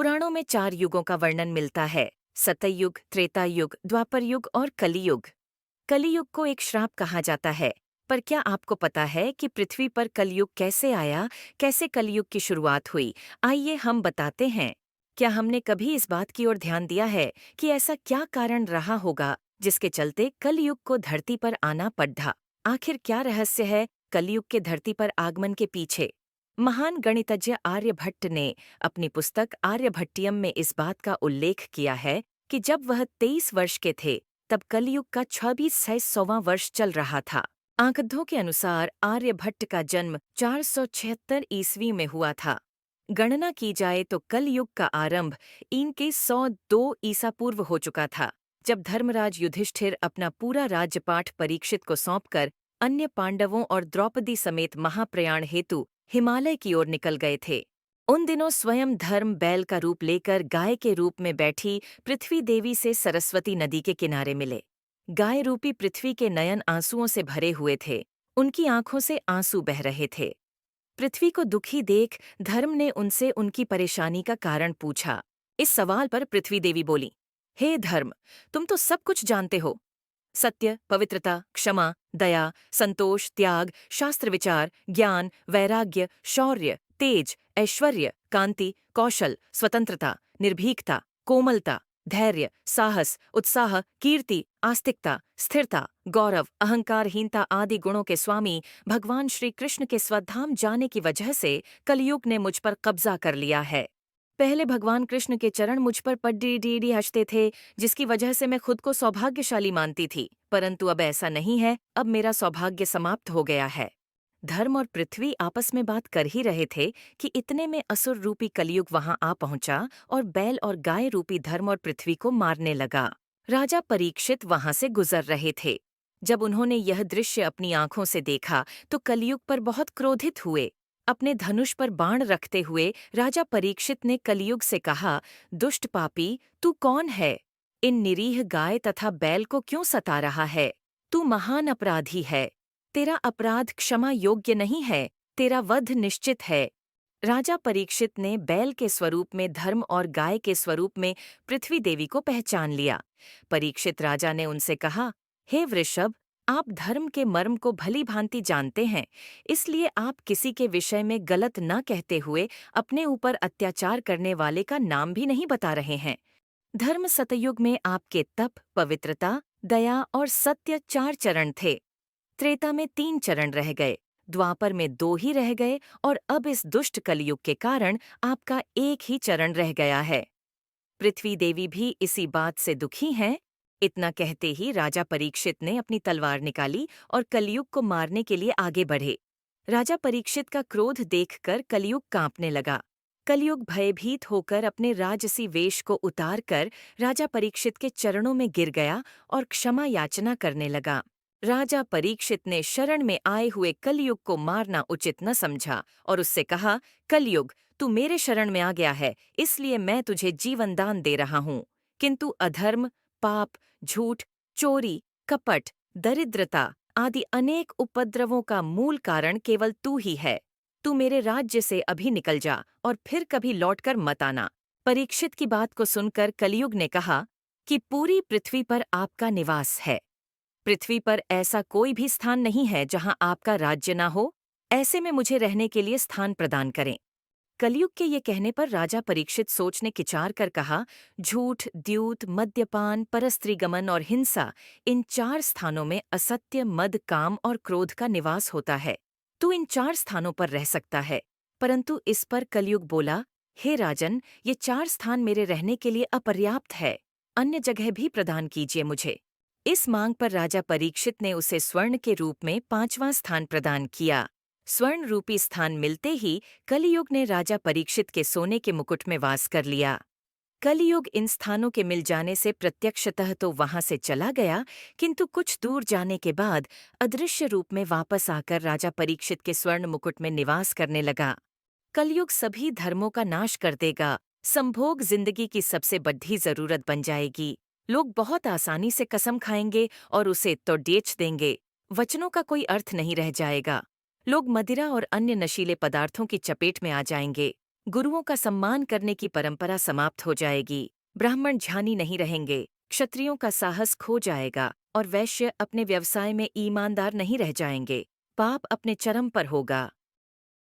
पुराणों में 4 युगों का वर्णन मिलता है। सतयुग, त्रेता युग, द्वापर युग और कलियुग। कलियुग को एक श्राप कहा जाता है। पर क्या आपको पता है कि पृथ्वी पर कलयुग कैसे आया, कैसे कलयुग की शुरुआत हुई? आइए हम बताते हैं। क्या हमने कभी इस बात की ओर ध्यान दिया है कि ऐसा क्या कारण रहा होगा जिसके चलते कलयुग को धरती पर आना पड़ा? आखिर क्या रहस्य है कलयुग के धरती पर आगमन के पीछे? महान गणितज्ञ आर्यभट्ट ने अपनी पुस्तक आर्यभट्टियम में इस बात का उल्लेख किया है कि जब वह 23 वर्ष के थे तब कलयुग का 26वां वर्ष चल रहा था। आंकड़ों के अनुसार आर्यभट्ट का जन्म 476 ईस्वी में हुआ था। गणना की जाए तो कलयुग का आरंभ इनके 102 ईसा पूर्व हो चुका था, जब धर्मराज युधिष्ठिर अपना पूरा राज्यपाठ परीक्षित को सौंपकर अन्य पांडवों और द्रौपदी समेत महाप्रयाण हेतु हिमालय की ओर निकल गए थे। उन दिनों स्वयं धर्म बैल का रूप लेकर गाय के रूप में बैठी पृथ्वी देवी से सरस्वती नदी के किनारे मिले। गाय रूपी पृथ्वी के नयन आंसुओं से भरे हुए थे, उनकी आंखों से आंसू बह रहे थे। पृथ्वी को दुखी देख धर्म ने उनसे उनकी परेशानी का कारण पूछा। इस सवाल पर पृथ्वी देवी बोली, हे धर्म, तुम तो सब कुछ जानते हो। सत्य, पवित्रता, क्षमा, दया, संतोष, त्याग, शास्त्र विचार, ज्ञान, वैराग्य, शौर्य, तेज, ऐश्वर्य, कांति, कौशल, स्वतंत्रता, निर्भीकता, कोमलता, धैर्य, साहस, उत्साह, कीर्ति, आस्तिकता, स्थिरता, गौरव, अहंकारहीनता आदि गुणों के स्वामी भगवान श्री कृष्ण के स्वधाम जाने की वजह से कलयुग ने मुझ पर कब्जा कर लिया है। पहले भगवान कृष्ण के चरण मुझ पर पड्डी हंसते थे, जिसकी वजह से मैं खुद को सौभाग्यशाली मानती थी। परंतु अब ऐसा नहीं है, अब मेरा सौभाग्य समाप्त हो गया है। धर्म और पृथ्वी आपस में बात कर ही रहे थे कि इतने में असुर रूपी कलयुग वहां आ पहुंचा और बैल और गाय रूपी धर्म और पृथ्वी को मारने लगा। राजा परीक्षित वहां से गुजर रहे थे। जब उन्होंने यह दृश्य अपनी आंखों से देखा तो कलयुग पर बहुत क्रोधित हुए। अपने धनुष पर बाण रखते हुए राजा परीक्षित ने कलयुग से कहा, दुष्ट पापी, तू कौन है? इन निरीह गाय तथा बैल को क्यों सता रहा है? तू महान अपराधी है। तेरा अपराध क्षमा योग्य नहीं है, तेरा वध निश्चित है। राजा परीक्षित ने बैल के स्वरूप में धर्म और गाय के स्वरूप में पृथ्वी देवी को पहचान लिया। परीक्षित राजा ने उनसे कहा, हे वृषभ, आप धर्म के मर्म को भली भांति जानते हैं, इसलिए आप किसी के विषय में गलत न कहते हुए अपने ऊपर अत्याचार करने वाले का नाम भी नहीं बता रहे हैं। धर्म सतयुग में आपके तप, पवित्रता, दया और सत्य 4 चरण थे। त्रेता में 3 चरण रह गए, द्वापर में 2 ही रह गए और अब इस दुष्ट कलयुग के कारण आपका एक ही चरण रह गया है। पृथ्वी देवी भी इसी बात से दुखी हैं। इतना कहते ही राजा परीक्षित ने अपनी तलवार निकाली और कलयुग को मारने के लिए आगे बढ़े। राजा परीक्षित का क्रोध देखकर कलयुग कांपने लगा। कलयुग भयभीत होकर अपने राजसी वेश को उतारकर राजा परीक्षित के चरणों में गिर गया और क्षमा याचना करने लगा। राजा परीक्षित ने शरण में आए हुए कलयुग को मारना उचित न समझा और उससे कहा, कलयुग, तू मेरे शरण में आ गया है, इसलिए मैं तुझे जीवन दान दे रहा हूँ। किंतु अधर्म, पाप, झूठ, चोरी, कपट, दरिद्रता आदि अनेक उपद्रवों का मूल कारण केवल तू ही है। तू मेरे राज्य से अभी निकल जा और फिर कभी लौटकर मत आना। परीक्षित की बात को सुनकर कलयुग ने कहा कि पूरी पृथ्वी पर आपका निवास है। पृथ्वी पर ऐसा कोई भी स्थान नहीं है जहां आपका राज्य ना हो। ऐसे में मुझे रहने के लिए स्थान प्रदान करें। कलयुग के ये कहने पर राजा परीक्षित सोचने किचार कर कहा, झूठ, द्यूत, मद्यपान, परस्त्रीगमन और हिंसा, इन 4 स्थानों में असत्य, मद, काम और क्रोध का निवास होता है। तू इन 4 स्थानों पर रह सकता है। परंतु इस पर कलयुग बोला, हे राजन, ये 4 स्थान मेरे रहने के लिए अपर्याप्त है। अन्य जगह भी प्रदान कीजिए मुझे। इस मांग पर राजा परीक्षित ने उसे स्वर्ण के रूप में 5वां स्थान प्रदान किया। स्वर्ण रूपी स्थान मिलते ही कलियुग ने राजा परीक्षित के सोने के मुकुट में वास कर लिया। कलियुग इन स्थानों के मिल जाने से प्रत्यक्षतः तो वहां से चला गया, किंतु कुछ दूर जाने के बाद अदृश्य रूप में वापस आकर राजा परीक्षित के स्वर्ण मुकुट में निवास करने लगा। कलयुग सभी धर्मों का नाश कर देगा। संभोग जिंदगी की सबसे बड़ी जरूरत बन जाएगी। लोग बहुत आसानी से कसम खाएंगे और उसे तो बेच देंगे। वचनों का कोई अर्थ नहीं रह जाएगा। लोग मदिरा और अन्य नशीले पदार्थों की चपेट में आ जाएंगे। गुरुओं का सम्मान करने की परंपरा समाप्त हो जाएगी। ब्राह्मण ज्ञानी नहीं रहेंगे, क्षत्रियों का साहस खो जाएगा और वैश्य अपने व्यवसाय में ईमानदार नहीं रह जाएंगे। पाप अपने चरम पर होगा।